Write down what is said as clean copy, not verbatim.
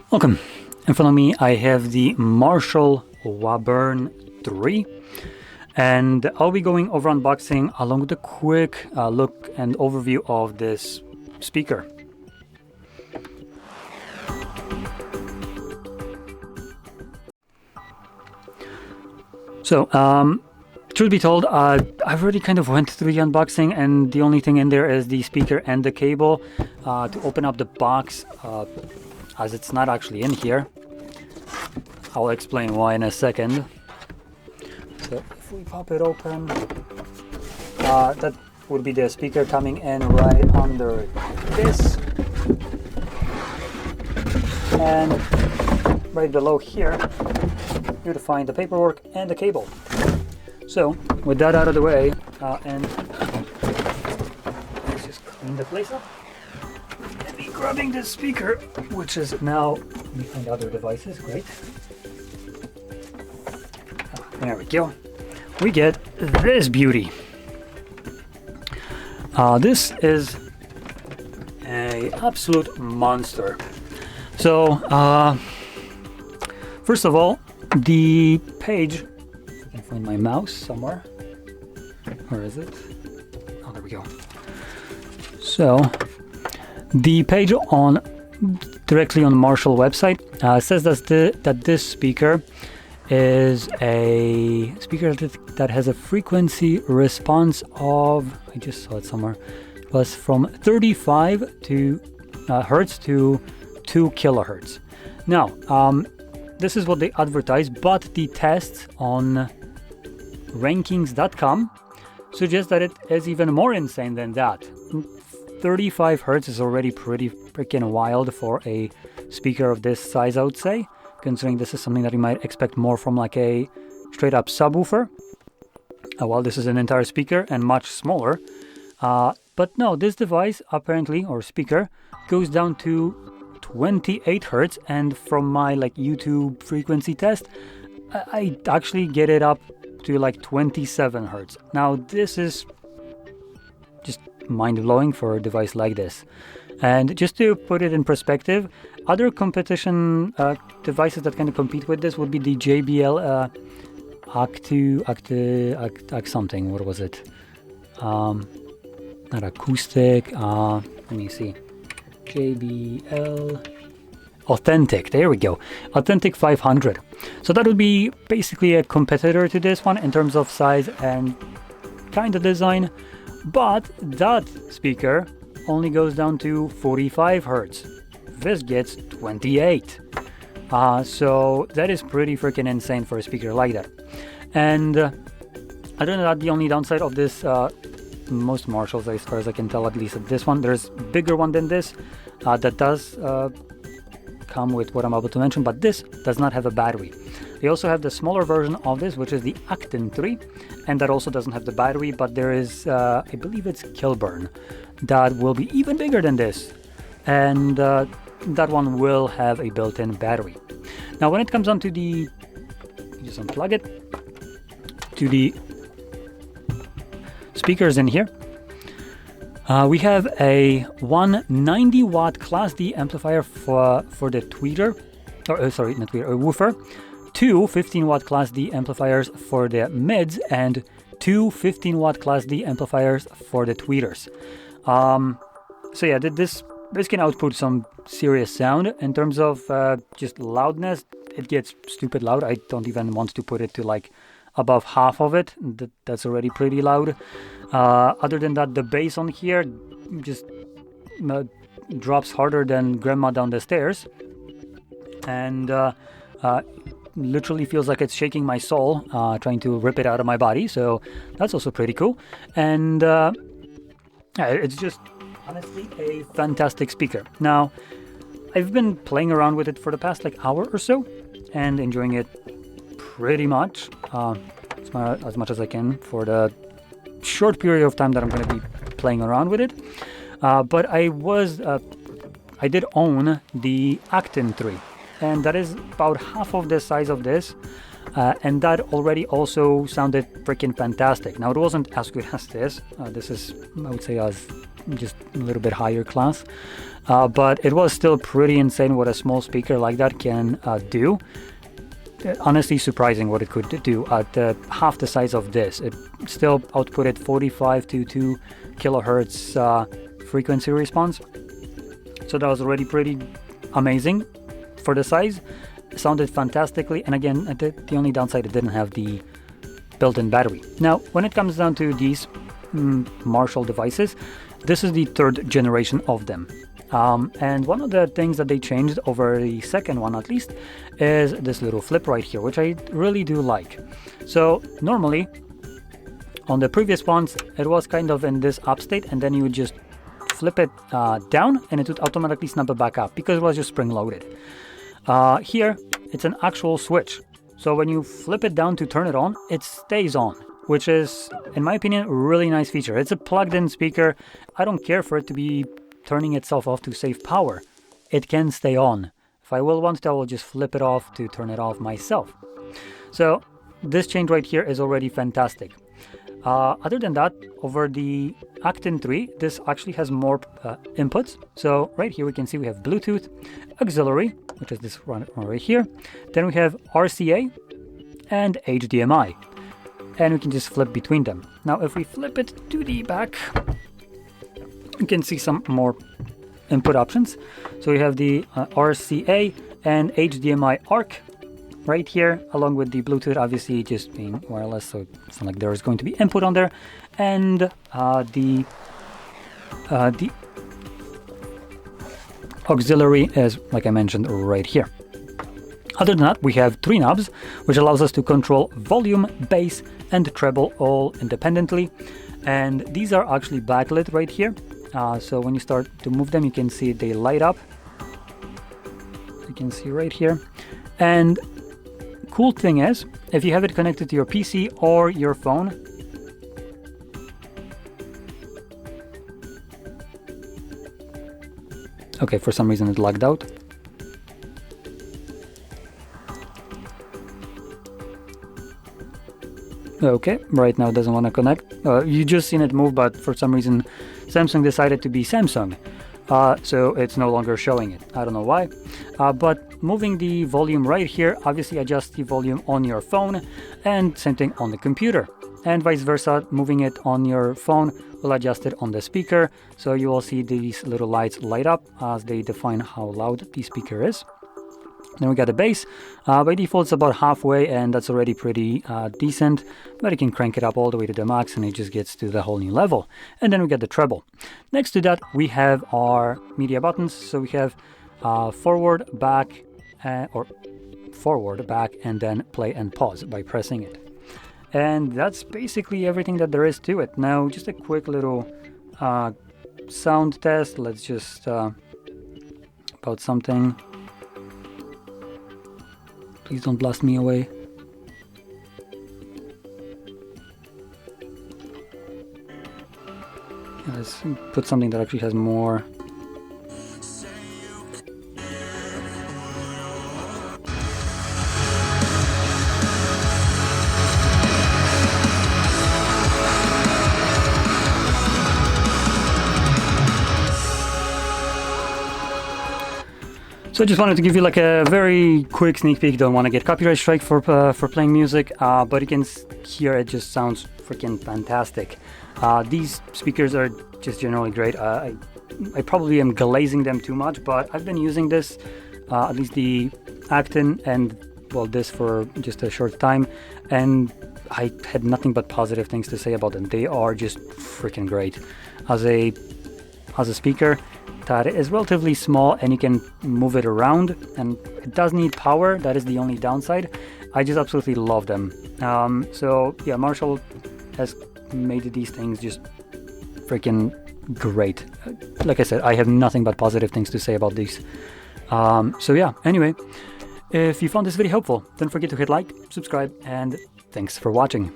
Welcome. In front of me I have the Marshall WOBURN III, and I'll be going over unboxing along with a quick look and overview of this speaker. So, truth be told, I've already kind of went through the unboxing, and the only thing in there is the speaker and the cable. To open up the box, as it's not actually in here, I'll explain why in a second. So if we pop it open, that would be the speaker coming in right under this, and right below here you'll find the paperwork and the cable. So with that out of the way, and let's just clean the place up. And be grabbing this speaker, which is now behind other devices. Great. There we go. We get this beauty. This is a absolute monster. So first of all, the page, if I can find my mouse somewhere. Where is it? Oh, there we go. So the page on directly on the Marshall website says that this speaker is a speaker that has a frequency response of, I just saw it somewhere, it was from 35 hertz to 2 kilohertz. Now, this is what they advertise, but the tests on rankings.com suggest that it is even more insane than that. 35 hertz is already pretty freaking wild for a speaker of this size, I would say, considering this is something that you might expect more from like a straight up subwoofer. Well, this is an entire speaker and much smaller. But no, this device apparently, or speaker, goes down to 28 hertz, and from my like YouTube frequency test, I actually get it up to like 27 hertz. Now this is just mind-blowing for a device like this. And just to put it in perspective, other competition devices that kind of compete with this would be the JBL Act something. What was it? Not acoustic. Let me see. JBL Authentic. There we go. Authentic 500. So that would be basically a competitor to this one in terms of size and kind of design. But that speaker only goes down to 45 hertz. This gets 28. So that is pretty freaking insane for a speaker like that. And I don't know that the only downside of this, most Marshalls, as far as I can tell, at least at this one, there's a bigger one than this that does come with what I'm about to mention, but this does not have a battery. They also have the smaller version of this, which is the Acton 3, and that also doesn't have the battery, but there is, I believe it's Kilburn, that will be even bigger than this, and that one will have a built-in battery. Now when it comes on to the, just unplug it, to the speakers in here, we have a 190 watt Class D amplifier for the tweeter, or sorry, not tweeter, a woofer, two 15 watt Class D amplifiers for the mids, and two 15 watt Class D amplifiers for the tweeters. So yeah, this can output some serious sound. In terms of just loudness, it gets stupid loud. I don't even want to put it to like above half of it. That's already pretty loud. Other than that, the bass on here just drops harder than grandma down the stairs, and literally feels like it's shaking my soul, trying to rip it out of my body. So that's also pretty cool. And yeah, it's just honestly a fantastic speaker. Now, I've been playing around with it for the past like hour or so and enjoying it pretty much as much as I can for the short period of time that I'm going to be playing around with it. But I did own the Acton 3, and that is about half of the size of this. and that already also sounded freaking fantastic. Now, it wasn't as good as this. This is, I would say, as just a little bit higher class, but it was still pretty insane what a small speaker like that can do. Honestly surprising what it could do at half the size of this. It still outputted 45 to 2 kilohertz frequency response, so that was already pretty amazing for the size. It sounded fantastically, and again, the only downside, it didn't have the built-in battery. Now, when it comes down to these Marshall devices, this is the 3rd generation of them. And one of the things that they changed over the second one, at least, is this little flip right here, which I really do like. So normally on the previous ones, it was kind of in this up state, and then you would just flip it down and it would automatically snap it back up because it was just spring loaded. Here it's an actual switch, so when you flip it down to turn it on, it stays on, which is, in my opinion, a really nice feature. It's a plugged-in speaker. I don't care for it to be turning itself off to save power. It can stay on. If I will want to, I will just flip it off to turn it off myself. So this change right here is already fantastic. Other than that, over the Actin 3, this actually has more inputs. So right here we can see we have Bluetooth, auxiliary, which is this one right here. Then we have RCA and HDMI. And we can just flip between them. Now if we flip it to the back, you can see some more input options. So we have the RCA and HDMI ARC right here, along with the Bluetooth obviously just being wireless, so it's not like there is going to be input on there, and the auxiliary is, like I mentioned, right here. Other than that, we have 3 knobs, which allows us to control volume, bass, and treble all independently, and these are actually backlit right here. So when you start to move them, you can see they light up. You can see right here. And cool thing is, if you have it connected to your PC or your phone, okay, for some reason it lagged out. Okay, right now it doesn't want to connect. You just seen it move, but for some reason Samsung decided to be Samsung, so it's no longer showing it. I don't know why, but moving the volume right here obviously adjusts the volume on your phone, and same thing on the computer, and vice versa. Moving it on your phone will adjust it on the speaker, so you will see these little lights light up as they define how loud the speaker is. Then we got the bass. By default it's about halfway, and that's already pretty decent, but you can crank it up all the way to the max and it just gets to the whole new level. And then we got the treble. Next to that we have our media buttons. So we have forward, back, or forward, back, and then play and pause by pressing it. And that's basically everything that there is to it. Now just a quick little sound test. Let's just about something. Please don't blast me away. Let's put something that actually has more. So I just wanted to give you like a very quick sneak peek. Don't want to get copyright strike for playing music, but you can hear it just sounds freaking fantastic. These speakers are just generally great. I probably am glazing them too much, but I've been using this, at least the Actin, and well, this for just a short time, and I had nothing but positive things to say about them. They are just freaking great. As a speaker that is relatively small and you can move it around, and it does need power. That is the only downside. I just absolutely love them. So yeah, Marshall has made these things just freaking great. Like I said, I have nothing but positive things to say about these. So yeah, anyway, if you found this video helpful, don't forget to hit like, subscribe, and thanks for watching.